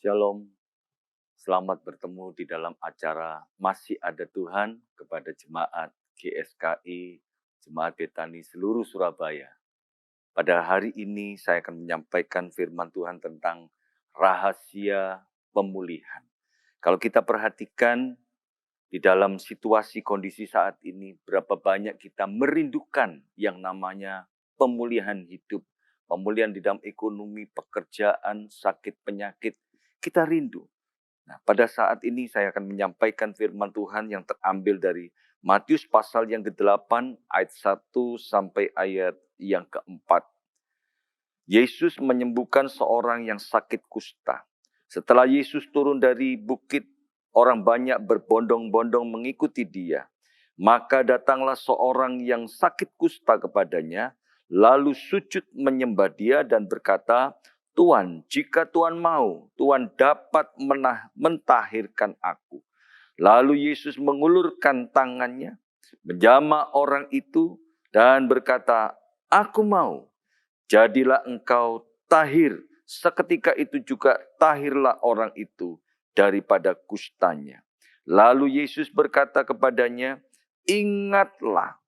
Shalom, selamat bertemu di dalam acara Masih Ada Tuhan kepada jemaat GSKI, Jemaat Betani seluruh Surabaya. Pada hari ini saya akan menyampaikan firman Tuhan tentang rahasia pemulihan. Kalau kita perhatikan di dalam situasi kondisi saat ini, berapa banyak kita merindukan yang namanya pemulihan hidup, pemulihan di dalam ekonomi, pekerjaan, sakit, penyakit, kita rindu. Nah, pada saat ini saya akan menyampaikan firman Tuhan yang terambil dari Matius pasal yang ke-8 ayat 1 sampai ayat yang ke-4. Yesus menyembuhkan seorang yang sakit kusta. Setelah Yesus turun dari bukit, orang banyak berbondong-bondong mengikuti dia. Maka datanglah seorang yang sakit kusta kepadanya, lalu sujud menyembah dia dan berkata, Tuhan, jika Tuhan mau, Tuhan dapat mentahirkan aku. Lalu Yesus mengulurkan tangannya, menjamah orang itu dan berkata, aku mau, jadilah engkau tahir. Seketika itu juga tahirlah orang itu daripada kustanya. Lalu Yesus berkata kepadanya, ingatlah,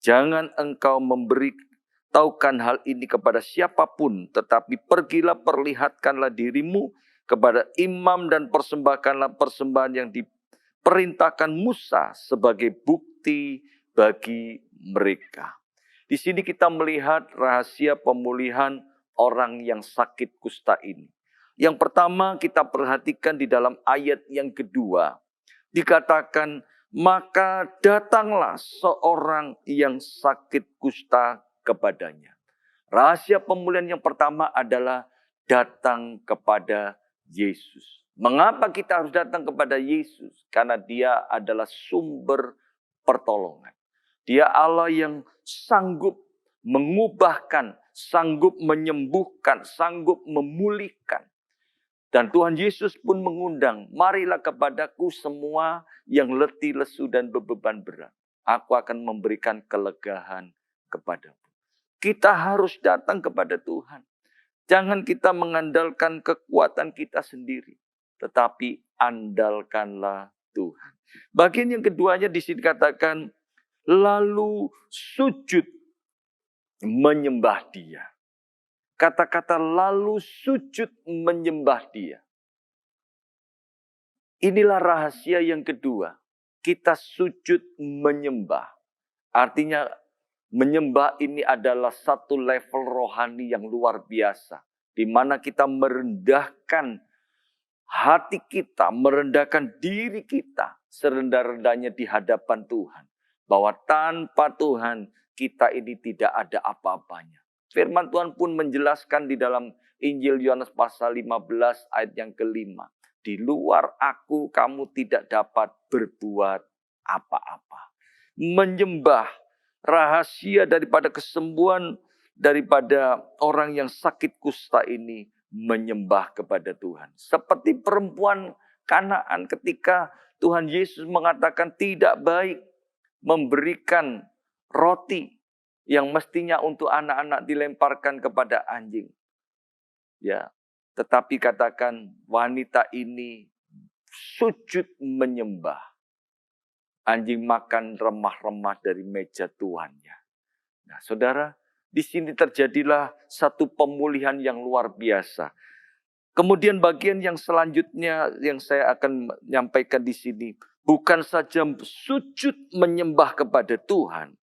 jangan engkau memberitahukan hal ini kepada siapapun, tetapi pergilah perlihatkanlah dirimu kepada imam dan persembahkanlah persembahan yang diperintahkan Musa sebagai bukti bagi mereka. Di sini kita melihat rahasia pemulihan orang yang sakit kusta ini. Yang pertama kita perhatikan di dalam ayat yang kedua. Dikatakan, maka datanglah seorang yang sakit kusta kepadanya. Rahasia pemulihan yang pertama adalah datang kepada Yesus. Mengapa kita harus datang kepada Yesus? Karena dia adalah sumber pertolongan. Dia Allah yang sanggup mengubahkan, sanggup menyembuhkan, sanggup memulihkan. Dan Tuhan Yesus pun mengundang, marilah kepadaku semua yang letih, lesu, dan beban berat. Aku akan memberikan kelegaan kepadamu. Kita harus datang kepada Tuhan. Jangan kita mengandalkan kekuatan kita sendiri, tetapi andalkanlah Tuhan. Bagian yang keduanya di sini katakan, lalu sujud menyembah dia. Kata-kata lalu sujud menyembah dia. Inilah rahasia yang kedua. Kita sujud menyembah. Artinya menyembah ini adalah satu level rohani yang luar biasa. Di mana kita merendahkan hati kita, merendahkan diri kita serendah-rendahnya di hadapan Tuhan. Bahwa tanpa Tuhan kita ini tidak ada apa-apanya. Firman Tuhan pun menjelaskan di dalam Injil Yohanes pasal 15 ayat yang ke-5. Di luar aku kamu tidak dapat berbuat apa-apa. Menyembah rahasia daripada kesembuhan daripada orang yang sakit kusta ini menyembah kepada Tuhan. Seperti perempuan Kanaan ketika Tuhan Yesus mengatakan tidak baik memberikan roti yang mestinya untuk anak-anak dilemparkan kepada anjing. Ya, tetapi katakan wanita ini sujud menyembah. Anjing makan remah-remah dari meja tuannya. Nah, saudara, di sini terjadilah satu pemulihan yang luar biasa. Kemudian bagian yang selanjutnya yang saya akan menyampaikan di sini, bukan saja sujud menyembah kepada Tuhan,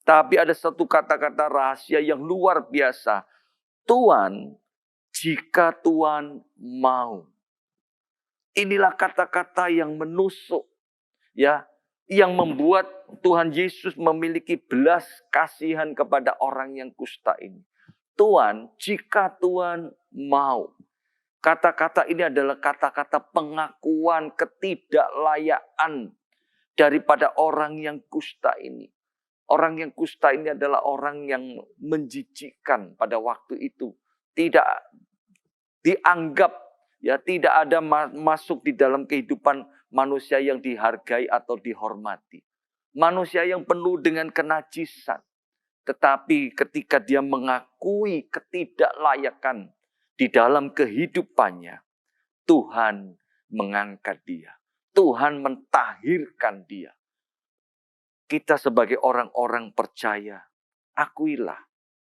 tapi ada satu kata-kata rahasia yang luar biasa. Tuhan, jika Tuhan mau. Inilah kata-kata yang menusuk, ya, yang membuat Tuhan Yesus memiliki belas kasihan kepada orang yang kusta ini. Tuhan, jika Tuhan mau. Kata-kata ini adalah kata-kata pengakuan ketidaklayaan daripada orang yang kusta ini. Orang yang kusta ini adalah orang yang menjijikkan pada waktu itu. Tidak dianggap, ya, tidak ada masuk di dalam kehidupan manusia yang dihargai atau dihormati. Manusia yang penuh dengan kenajisan. Tetapi ketika dia mengakui ketidaklayakan di dalam kehidupannya, Tuhan mengangkat dia. Tuhan mentahirkan dia. Kita sebagai orang-orang percaya, akuilah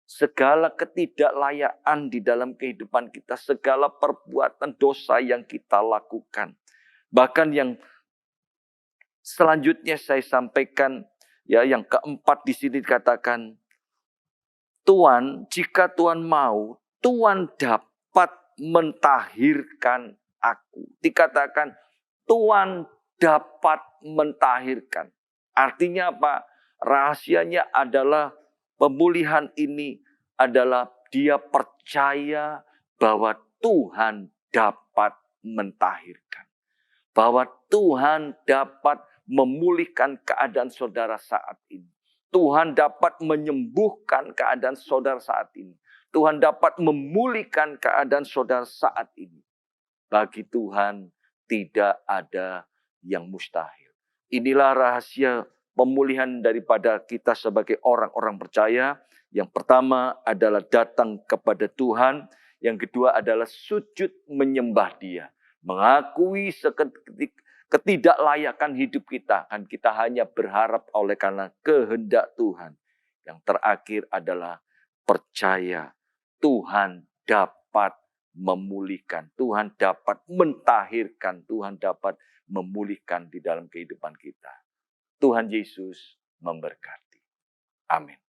segala ketidaklayaan di dalam kehidupan kita, segala perbuatan dosa yang kita lakukan. Bahkan yang selanjutnya saya sampaikan, ya, yang keempat di sini dikatakan, Tuhan, jika Tuhan mau, Tuhan dapat mentahirkan aku. Dikatakan, Tuhan dapat mentahirkan. Artinya apa? Rahasianya adalah pemulihan ini adalah dia percaya bahwa Tuhan dapat mentahirkan. Bahwa Tuhan dapat memulihkan keadaan saudara saat ini. Tuhan dapat menyembuhkan keadaan saudara saat ini. Tuhan dapat memulihkan keadaan saudara saat ini. Bagi Tuhan tidak ada yang mustahil. Inilah rahasia pemulihan daripada kita sebagai orang-orang percaya. Yang pertama adalah datang kepada Tuhan. Yang kedua adalah sujud menyembah Dia. Mengakui ketidaklayakan hidup kita. Kan kita hanya berharap oleh karena kehendak Tuhan. Yang terakhir adalah percaya Tuhan dapat memulihkan. Tuhan dapat mentahirkan. Tuhan dapat memulihkan di dalam kehidupan kita. Tuhan Yesus memberkati. Amin.